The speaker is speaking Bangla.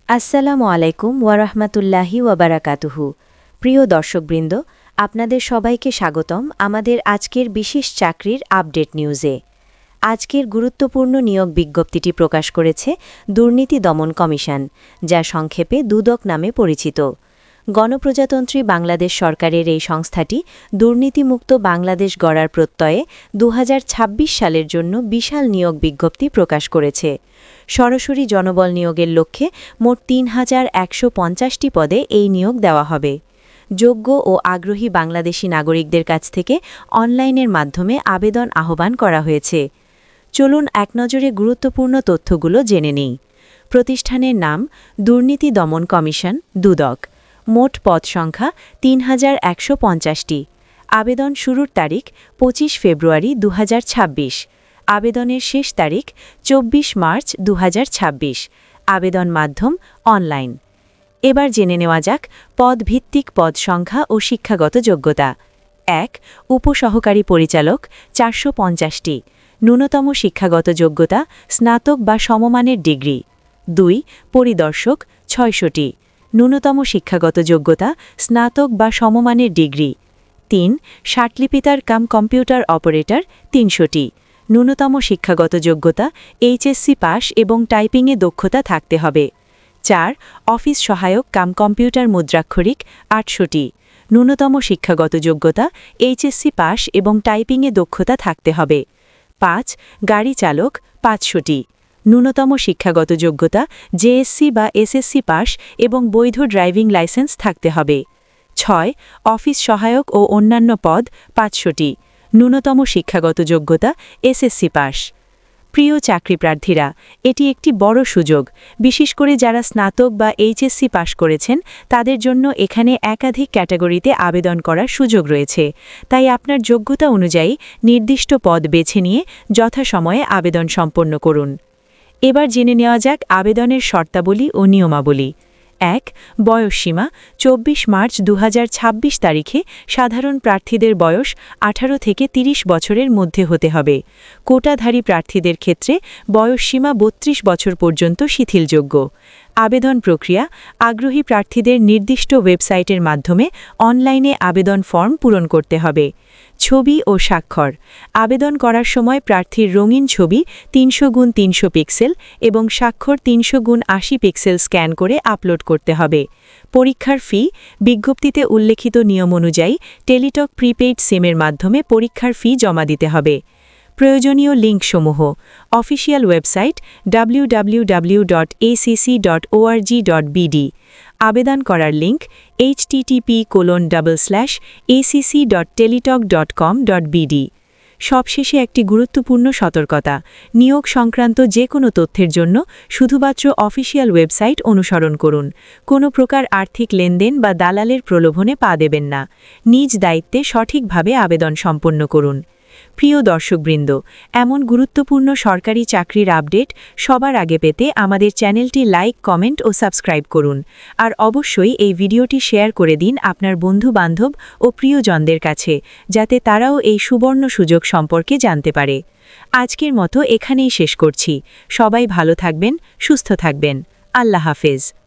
আসসালামু আলাইকুম ওয়ারাহমাতুল্লাহি ওয়াবারাকাতুহু। প্রিয় দর্শকবৃন্দ, আপনাদের সবাইকে স্বাগতম আমাদের আজকের বিশেষ চাকরির আপডেট নিউজে। আজকের গুরুত্বপূর্ণ নিয়োগ বিজ্ঞপ্তিটি প্রকাশ করেছে দুর্নীতি দমন কমিশন, যা সংক্ষেপে দুদক নামে পরিচিত। গণপ্রজাতন্ত্রী বাংলাদেশ সরকারের এই সংস্থাটি দুর্নীতিমুক্ত বাংলাদেশ গড়ার প্রত্যয়ে ২০২৬ সালের জন্য বিশাল নিয়োগ বিজ্ঞপ্তি প্রকাশ করেছে। সরাসরি জনবল নিয়োগের লক্ষ্যে মোট ৩,১৫০টি পদে এই নিয়োগ দেওয়া হবে। যোগ্য ও আগ্রহী বাংলাদেশি নাগরিকদের কাছ থেকে অনলাইনের মাধ্যমে আবেদন আহ্বান করা হয়েছে। চলুন একনজরে গুরুত্বপূর্ণ তথ্যগুলো জেনে নিই। প্রতিষ্ঠানের নাম দুর্নীতি দমন কমিশন, দুদক। মোট পদ সংখ্যা ৩,১৫০টি। আবেদন শুরুর তারিখ ২৫ ফেব্রুয়ারি ২০২৬। আবেদনের শেষ তারিখ ২৪ মার্চ ২০২৬। আবেদন মাধ্যম অনলাইন। এবার জেনে নেওয়া যাক পদ ভিত্তিক পদ সংখ্যা ও শিক্ষাগত যোগ্যতা। ১. উপসহকারী পরিচালক ৪৫০টি। ন্যূনতম শিক্ষাগত যোগ্যতা স্নাতক বা সমমানের ডিগ্রি। ২. পরিদর্শক ৬০০টি। ন্যূনতম শিক্ষাগত যোগ্যতা স্নাতক বা সমমানের ডিগ্রি। ৩. ষাটলিপিতার কাম কম্পিউটার অপারেটর ৩০০টি। ন্যূনতম শিক্ষাগত যোগ্যতা এইচএসসি পাস এবং টাইপিংয়ে দক্ষতা থাকতে হবে। ৪. অফিস সহায়ক কাম কম্পিউটার মুদ্রাক্ষরিক ৮০০টি। ন্যূনতম শিক্ষাগত যোগ্যতা এইচএসসি পাস এবং টাইপিংয়ে দক্ষতা থাকতে হবে। ৫. গাড়ি চালক ৫০০টি। ন্যূনতম শিক্ষাগত যোগ্যতা জেএসসি বা এসএসসি পাস এবং বৈধ ড্রাইভিং লাইসেন্স থাকতে হবে। ৬. অফিস সহায়ক ও অন্যান্য পদ ৫০০টি। ন্যূনতম শিক্ষাগত যোগ্যতা এসএসসি পাস। প্রিয় চাকরিপ্রার্থীরা, এটি একটি বড় সুযোগ। বিশেষ করে যারা স্নাতক বা এইচএসসি পাস করেছেন, তাদের জন্য এখানে একাধিক ক্যাটাগরিতে আবেদন করার সুযোগ রয়েছে। তাই আপনার যোগ্যতা অনুযায়ী নির্দিষ্ট পদ বেছে নিয়ে যথাসময়ে আবেদন সম্পন্ন করুন। এবার জেনে নেওয়া যাক আবেদনের শর্তাবলী ও নিয়মাবলী। ১. বয়সসীমা ২৪ মার্চ ২০২৬ তারিখে সাধারণ প্রার্থীদের বয়স ১৮ থেকে ৩০ বছরের মধ্যে হতে হবে। কোটাধারী প্রার্থীদের ক্ষেত্রে বয়সসীমা ৩২ বছর পর্যন্ত শিথিলযোগ্য। আবেদন প্রক্রিয়া আগ্রহী প্রার্থীদের নির্দিষ্ট ওয়েবসাইটের মাধ্যমে অনলাইনে আবেদন ফর্ম পূরণ করতে হবে। ছবি ও স্বাক্ষর আবেদন করার সময় প্রার্থীর রঙিন ছবি ৩০০x৩০০ পিক্সেল এবং স্বাক্ষর ৩০০x৮০ পিক্সেল স্ক্যান করে আপলোড করতে হবে। পরীক্ষার ফি বিজ্ঞপ্তিতে উল্লেখিত নিয়ম অনুযায়ী টেলিটক প্রিপেইড সিমের মাধ্যমে পরীক্ষার ফি জমা দিতে হবে। প্রয়োজনীয় লিঙ্কসমূহ অফিসিয়াল ওয়েবসাইট www.acc.org.bd। আবেদন করার লিঙ্ক http://acc.teletalk.com.bd। সবশেষে একটি গুরুত্বপূর্ণ সতর্কতা, নিয়োগ সংক্রান্ত যে কোনো তথ্যের জন্য শুধুমাত্র অফিসিয়াল ওয়েবসাইট অনুসরণ করুন। কোনো প্রকার আর্থিক লেনদেন বা দালালের প্রলোভনে পা দেবেন না। নিজ দায়িত্বে সঠিকভাবে আবেদন সম্পন্ন করুন। প্রিয় দর্শকবৃন্দ, এমন গুরুত্বপূর্ণ সরকারি চাকরির আপডেট সবার আগে পেতে আমাদের চ্যানেলটি লাইক, কমেন্ট ও সাবস্ক্রাইব করুন। আর অবশ্যই এই ভিডিওটি শেয়ার করে দিন আপনার বন্ধু-বান্ধব ও প্রিয়জনদের কাছে, যাতে তারাও এই সুবর্ণ সুযোগ সম্পর্কে জানতে পারে। আজকের মতো এখানেই শেষ করছি। সবাই ভালো থাকবেন, সুস্থ থাকবেন। আল্লাহ হাফেজ।